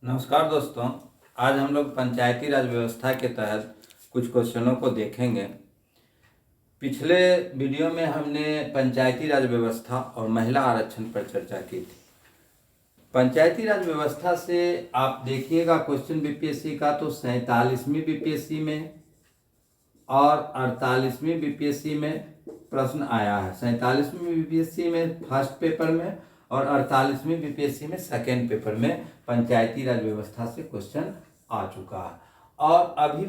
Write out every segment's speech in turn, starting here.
नमस्कार दोस्तों। आज हम लोग पंचायती राज व्यवस्था के तहत कुछ क्वेश्चनों को देखेंगे। पिछले वीडियो में हमने पंचायती राज व्यवस्था और महिला आरक्षण पर चर्चा की थी। पंचायती राज व्यवस्था से आप देखिएगा क्वेश्चन बीपीएससी का तो 47वीं बीपीएससी में और 48वीं बीपीएससी में प्रश्न आया है। 47वीं बीपीएससी में फर्स्ट पेपर में और 48वीं बीपीएससी में सेकेंड पेपर में पंचायती राज व्यवस्था से क्वेश्चन आ चुका है। और अभी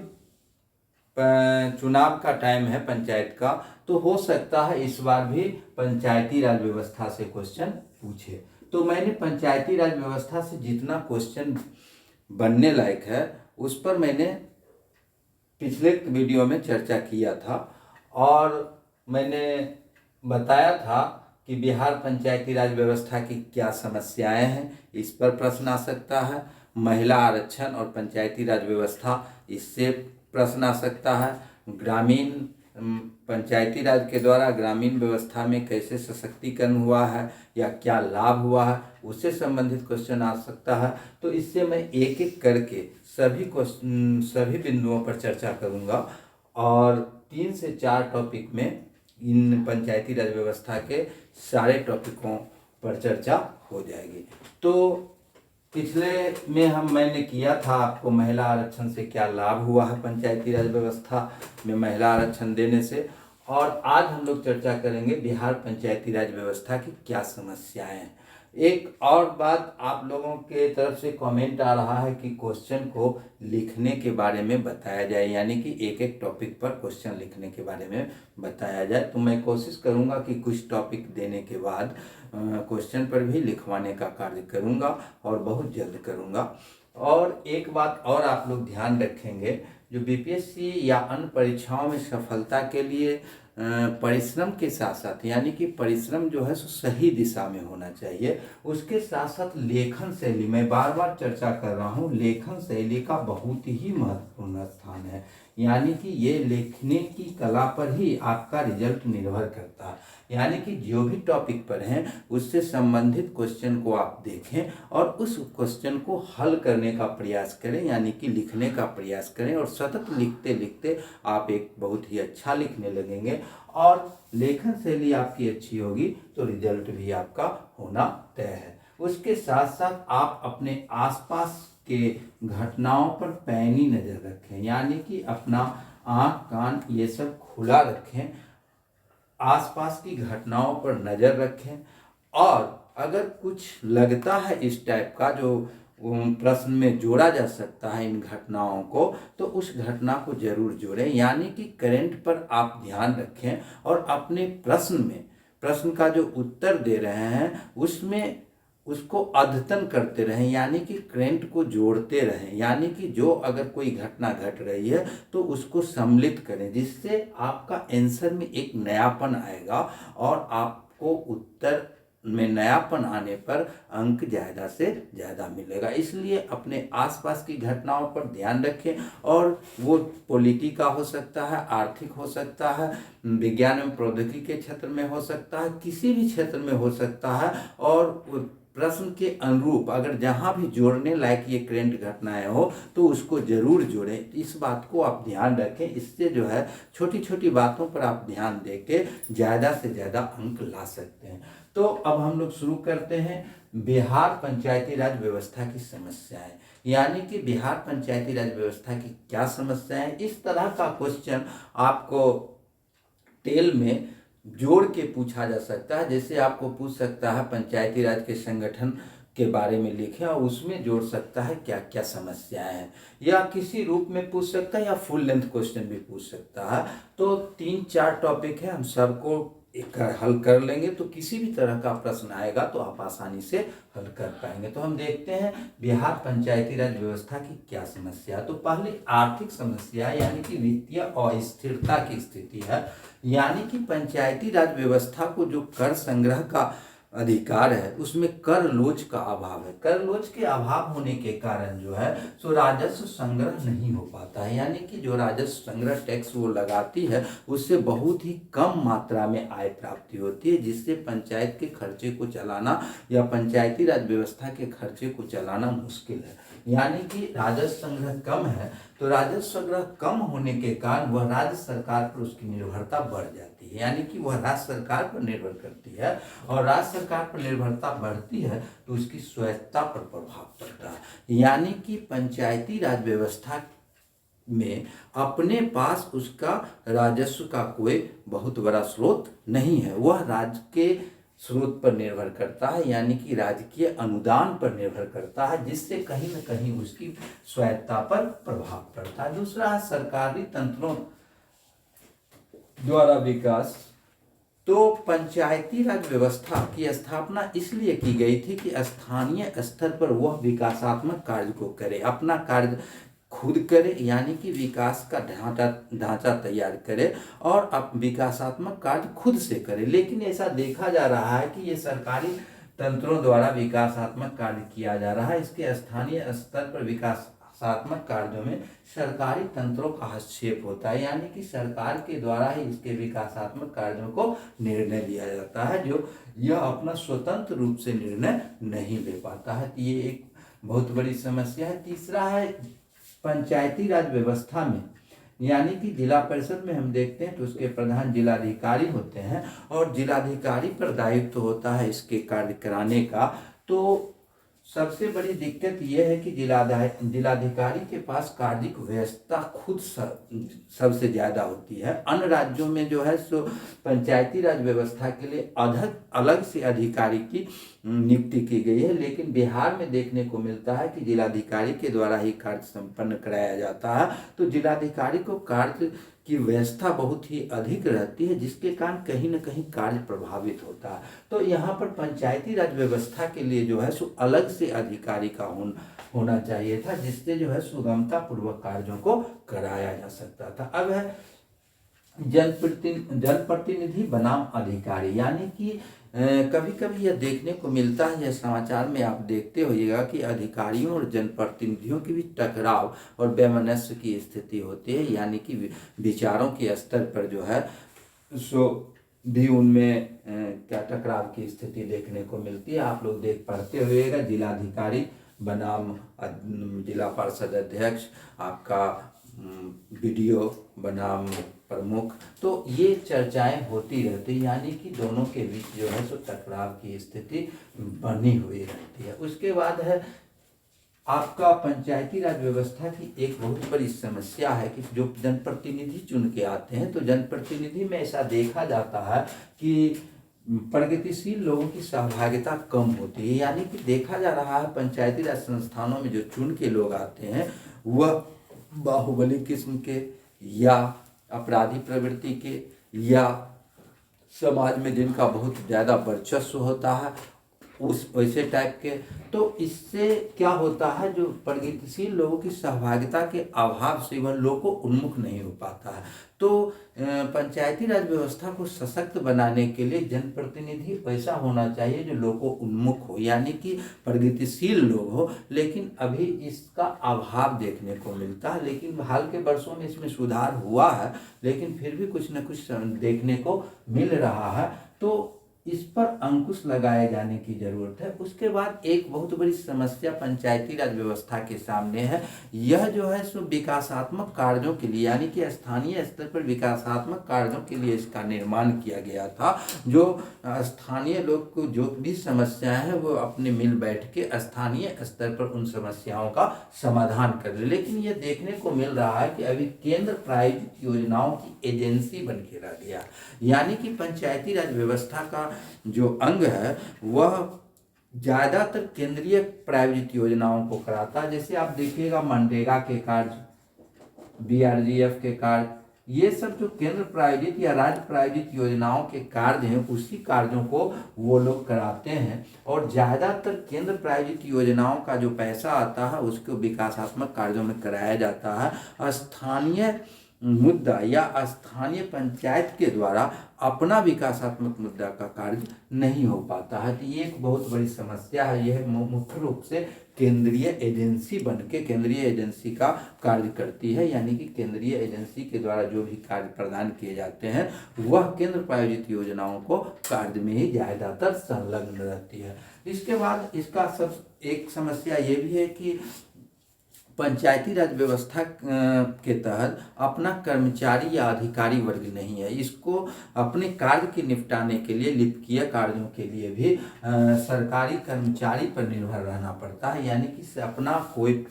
चुनाव का टाइम है पंचायत का, तो हो सकता है इस बार भी पंचायती राज व्यवस्था से क्वेश्चन पूछे। तो मैंने पंचायती राज व्यवस्था से जितना क्वेश्चन बनने लायक है उस पर मैंने पिछले वीडियो में चर्चा किया था और मैंने बताया था कि बिहार पंचायती राज व्यवस्था की क्या समस्याएं हैं, इस पर प्रश्न आ सकता है। महिला आरक्षण और पंचायती राज व्यवस्था, इससे प्रश्न आ सकता है। ग्रामीण पंचायती राज के द्वारा ग्रामीण व्यवस्था में कैसे सशक्तिकरण हुआ है या क्या लाभ हुआ है, उससे संबंधित क्वेश्चन आ सकता है। तो इससे मैं एक एक करके सभी बिंदुओं पर चर्चा करूंगा और 3 से 4 टॉपिक में इन पंचायती राज व्यवस्था के सारे टॉपिकों पर चर्चा हो जाएगी। तो पिछले में मैंने किया था आपको महिला आरक्षण से क्या लाभ हुआ है पंचायती राज व्यवस्था में महिला आरक्षण देने से, और आज हम लोग चर्चा करेंगे बिहार पंचायती राज व्यवस्था की क्या समस्याएं हैं। एक और बात, आप लोगों के तरफ से कमेंट आ रहा है कि क्वेश्चन को लिखने के बारे में बताया जाए, यानी कि एक एक टॉपिक पर क्वेश्चन लिखने के बारे में बताया जाए। तो मैं कोशिश करूंगा कि कुछ टॉपिक देने के बाद क्वेश्चन पर भी लिखवाने का कार्य करूंगा और बहुत जल्द करूंगा। और एक बात और आप लोग ध्यान रखेंगे, जो बीपीएससी या अन्य परीक्षाओं में सफलता के लिए परिश्रम के साथ साथ, यानी कि परिश्रम जो है सो सही दिशा में होना चाहिए, उसके साथ साथ लेखन शैली, मैं बार बार चर्चा कर रहा हूँ, लेखन शैली का बहुत ही महत्वपूर्ण स्थान है। यानी कि ये लिखने की कला पर ही आपका रिजल्ट निर्भर करता है। यानी कि जो भी टॉपिक पर हैं उससे संबंधित क्वेश्चन को आप देखें और उस क्वेश्चन को हल करने का प्रयास करें, यानी कि लिखने का प्रयास करें। और सतत लिखते लिखते आप एक बहुत ही अच्छा लिखने लगेंगे और लेखन शैली आपकी अच्छी होगी तो रिजल्ट भी आपका होना तय है। उसके साथ साथ आप अपने आसपास के घटनाओं पर पैनी नज़र रखें, यानी कि अपना आँख कान ये सब खुला रखें, आसपास की घटनाओं पर नज़र रखें। और अगर कुछ लगता है इस टाइप का जो प्रश्न में जोड़ा जा सकता है इन घटनाओं को, तो उस घटना को जरूर जोड़ें, यानी कि करंट पर आप ध्यान रखें और अपने प्रश्न का जो उत्तर दे रहे हैं उसमें उसको अद्यतन करते रहें, यानी कि करंट को जोड़ते रहें। यानी कि जो अगर कोई घटना घट रही है तो उसको सम्मिलित करें, जिससे आपका आंसर में एक नयापन आएगा और आपको उत्तर में नयापन आने पर अंक ज़्यादा से ज़्यादा मिलेगा। इसलिए अपने आसपास की घटनाओं पर ध्यान रखें, और वो पॉलिटी का हो सकता है, आर्थिक हो सकता है, विज्ञान एवं प्रौद्योगिकी के क्षेत्र में हो सकता है, किसी भी क्षेत्र में हो सकता है। और प्रश्न के अनुरूप अगर जहाँ भी जोड़ने लायक ये करंट घटनाएं हो तो उसको जरूर जोड़ें। इस बात को आप ध्यान रखें। इससे जो है छोटी छोटी बातों पर आप ध्यान देके ज़्यादा से ज़्यादा अंक ला सकते हैं। तो अब हम लोग शुरू करते हैं बिहार पंचायती राज व्यवस्था की समस्याएं, यानी कि बिहार पंचायती राज व्यवस्था की क्या समस्याएं। इस तरह का क्वेश्चन आपको टेल में जोड़ के पूछा जा सकता है। जैसे आपको पूछ सकता है पंचायती राज के संगठन के बारे में लिखें और उसमें जोड़ सकता है क्या क्या समस्याएं हैं, या किसी रूप में पूछ सकता है या फुल लेंथ क्वेश्चन भी पूछ सकता है। तो 3-4 टॉपिक है, हम सबको हल कर लेंगे, तो किसी भी तरह का प्रश्न आएगा तो आप आसानी से हल कर पाएंगे। तो हम देखते हैं बिहार पंचायती राज व्यवस्था की क्या समस्या। तो पहले आर्थिक समस्या, यानी कि वित्तीय अस्थिरता की स्थिति है। यानी कि पंचायती राज व्यवस्था को जो कर संग्रह का अधिकार है उसमें कर लोच का अभाव है। कर लोच के अभाव होने के कारण जो है सो राजस्व संग्रह नहीं हो पाता है, यानी कि जो राजस्व संग्रह टैक्स वो लगाती है उससे बहुत ही कम मात्रा में आय प्राप्ति होती है, जिससे पंचायत के खर्चे को चलाना या पंचायती राज व्यवस्था के खर्चे को चलाना मुश्किल है। यानी कि राजस्व संग्रह कम है, तो राजस्व संग्रह कम होने के कारण वह राज्य सरकार पर उसकी निर्भरता बढ़ जाती है, यानी कि वह राज्य सरकार पर निर्भर करती है, और राज्य सरकार पर निर्भरता बढ़ती है तो उसकी स्वायत्तता पर प्रभाव पड़ता है। यानी कि पंचायती राज व्यवस्था में अपने पास उसका राजस्व का कोई बहुत बड़ा स्रोत नहीं है, वह राज्य के स्रोत पर निर्भर करता है, यानी कि राजकीय अनुदान पर निर्भर करता है, जिससे कहीं न कहीं उसकी स्वायत्तता पर प्रभाव पड़ता है। दूसरा है सरकारी तंत्रों द्वारा विकास। तो पंचायती राज व्यवस्था की स्थापना इसलिए की गई थी कि स्थानीय स्तर पर वह विकासात्मक कार्य को करे, अपना कार्य खुद करे, यानी कि विकास का ढांचा तैयार करे और अब विकासात्मक कार्य खुद से करे। लेकिन ऐसा देखा जा रहा है कि ये सरकारी तंत्रों द्वारा विकासात्मक कार्य किया जा रहा है, इसके स्थानीय स्तर पर विकासात्मक कार्यों में सरकारी तंत्रों का हस्तक्षेप होता है, यानी कि सरकार के द्वारा ही इसके विकासात्मक कार्यों को निर्णय लिया जाता है, जो यह अपना स्वतंत्र रूप से निर्णय नहीं ले पाता है। तो ये एक बहुत बड़ी समस्या है। तीसरा है पंचायती राज व्यवस्था में, यानी कि जिला परिषद में हम देखते हैं तो उसके प्रधान जिलाधिकारी होते हैं और जिलाधिकारी पर दायित्व होता है इसके कार्य कराने का। तो सबसे बड़ी दिक्कत यह है कि जिलाधिकारी के पास कार्य व्यवस्था खुद सबसे ज़्यादा होती है। अन्य राज्यों में जो है सो पंचायती राज व्यवस्था के लिए अलग से अधिकारी की नियुक्ति की गई है, लेकिन बिहार में देखने को मिलता है कि जिलाधिकारी के द्वारा ही कार्य संपन्न कराया जाता है। तो जिलाधिकारी को कार्य की व्यवस्था बहुत ही अधिक रहती है, जिसके कारण कहीं न कहीं कार्य प्रभावित होता है। तो यहाँ पर पंचायती राज व्यवस्था के लिए जो है सो अलग से अधिकारी का होना चाहिए था, जिससे जो है सुगमता पूर्वक कार्यों को कराया जा सकता था। अब है जनप्रतिनिधि बनाम अधिकारी, यानी कि कभी कभी यह देखने को मिलता है, यह समाचार में आप देखते होइएगा कि अधिकारियों और जनप्रतिनिधियों के बीच टकराव और वैमनस्य की स्थिति होती है, यानी कि विचारों के स्तर पर जो है सो भी उनमें क्या टकराव की स्थिति देखने को मिलती है। आप लोग पढ़ते हुएगा जिलाधिकारी बनाम जिला परिषद अध्यक्ष, आपका बीडीओ बनाम प्रमुख, तो ये चर्चाएं होती रहती, यानी कि दोनों के बीच जो है सो टकराव की स्थिति बनी हुई रहती है। उसके बाद है आपका पंचायती राज व्यवस्था की एक बहुत बड़ी समस्या है कि जो जनप्रतिनिधि चुन के आते हैं, तो जनप्रतिनिधि में ऐसा देखा जाता है कि प्रगतिशील लोगों की सहभागिता कम होती है, यानी कि देखा जा रहा है पंचायती राज संस्थानों में जो चुन के लोग आते हैं वह बाहुबली किस्म के या अपराधी प्रवृत्ति के या समाज में जिनका बहुत ज़्यादा वर्चस्व होता है उस वैसे टाइप के। तो इससे क्या होता है, जो प्रगतिशील लोगों की सहभागिता के अभाव से वह लोगों उन्मुख नहीं हो पाता है। तो पंचायती राज व्यवस्था को सशक्त बनाने के लिए जनप्रतिनिधि वैसा होना चाहिए जो लोगों उन्मुख हो, यानी कि प्रगतिशील लोग हो, लेकिन अभी इसका अभाव देखने को मिलता है। लेकिन हाल के वर्षों में इसमें सुधार हुआ है, लेकिन फिर भी कुछ न कुछ देखने को मिल रहा है, तो इस पर अंकुश लगाए जाने की जरूरत है। उसके बाद एक बहुत बड़ी समस्या पंचायती राज व्यवस्था के सामने है, यह जो है सो विकासात्मक कार्यों के लिए, यानी कि स्थानीय स्तर पर विकासात्मक कार्यों के लिए इसका निर्माण किया गया था। जो स्थानीय लोग को जो भी समस्याएं हैं वो अपने मिल बैठ के स्थानीय स्तर पर उन समस्याओं का समाधान कर ले। लेकिन ये देखने को मिल रहा है कि अभी केंद्र प्रायोजित योजनाओं की एजेंसी बन के रह गया, यानी कि पंचायती राज व्यवस्था का जो अंग है वह ज़्यादातर केंद्रीय प्रायोजित योजनाओं को कराता है। जैसे आप देखिएगा मनरेगा के कार्य, बीआरजीएफ के कार्य, ये सब जो केंद्र प्रायोजित या राज्य प्रायोजित योजनाओं के कार्य हैं उसी कार्यों को वो लोग कराते हैं, और ज़्यादातर केंद्र प्रायोजित योजनाओं का जो पैसा आता है उसको विकासात्मक कार्यों में कराया जाता है। स्थानीय मुद्दा या स्थानीय पंचायत के द्वारा अपना विकासात्मक मुद्दा का कार्य नहीं हो पाता है। तो ये एक बहुत बड़ी समस्या है। यह मुख्य रूप से केंद्रीय एजेंसी बनके केंद्रीय एजेंसी का कार्य करती है, यानी कि केंद्रीय एजेंसी के द्वारा जो भी कार्य प्रदान किए जाते हैं वह केंद्र प्रायोजित योजनाओं को कार्य में ही ज़्यादातर संलग्न रहती है। इसके बाद इसका सब एक समस्या ये भी है कि पंचायती राज व्यवस्था के तहत अपना कर्मचारी या अधिकारी वर्ग नहीं है। इसको अपने कार्य के निपटाने के लिए, लिपिकीय कार्यों के लिए भी सरकारी कर्मचारी पर निर्भर रहना पड़ता है, यानी कि अपना कोई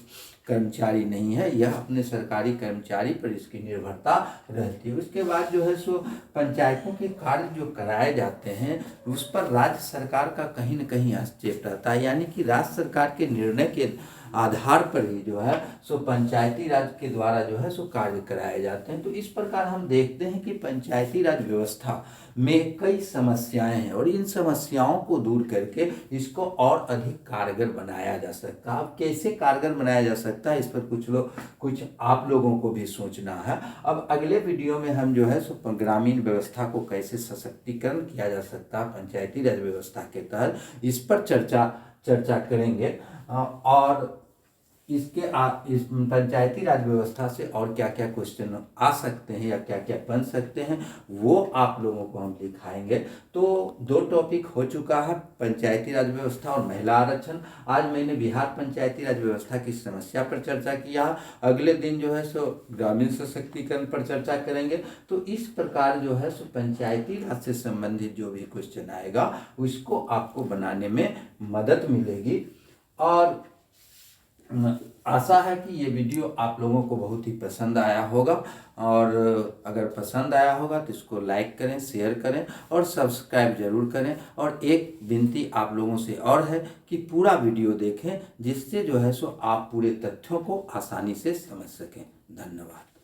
कर्मचारी नहीं है, यह अपने सरकारी कर्मचारी पर इसकी निर्भरता रहती है। उसके बाद जो है सो पंचायतों के कार्य जो कराए जाते हैं उस पर राज्य सरकार का कहीं न कहीं हस्तक्षेप रहता है, यानी कि राज्य सरकार के निर्णय के आधार पर ही जो है सो पंचायती राज के द्वारा जो है सो कार्य कराए जाते हैं। तो इस प्रकार हम देखते हैं कि पंचायती राज व्यवस्था में कई समस्याएं हैं और इन समस्याओं को दूर करके इसको और अधिक कारगर बनाया जा सकता है। अब कैसे कारगर बनाया जा सकता है, इस पर कुछ आप लोगों को भी सोचना है। अब अगले वीडियो में हम जो है सो ग्रामीण व्यवस्था को कैसे सशक्तिकरण किया जा सकता है पंचायती राज व्यवस्था के तहत, इस पर चर्चा करेंगे। और इस पंचायती राज व्यवस्था से और क्या क्या क्वेश्चन आ सकते हैं या क्या क्या बन सकते हैं वो आप लोगों को हम दिखाएंगे। तो 2 टॉपिक हो चुका है, पंचायती राज व्यवस्था और महिला आरक्षण। आज मैंने बिहार पंचायती राज व्यवस्था की समस्या पर चर्चा किया। अगले दिन जो है सो ग्रामीण सशक्तिकरण पर चर्चा करेंगे। तो इस प्रकार जो है सो पंचायती राज से संबंधित जो भी क्वेश्चन आएगा उसको आपको बनाने में मदद मिलेगी। और आशा है कि ये वीडियो आप लोगों को बहुत ही पसंद आया होगा, और अगर पसंद आया होगा तो इसको लाइक करें, शेयर करें और सब्सक्राइब जरूर करें। और एक विनती आप लोगों से और है कि पूरा वीडियो देखें, जिससे जो है सो आप पूरे तथ्यों को आसानी से समझ सकें। धन्यवाद।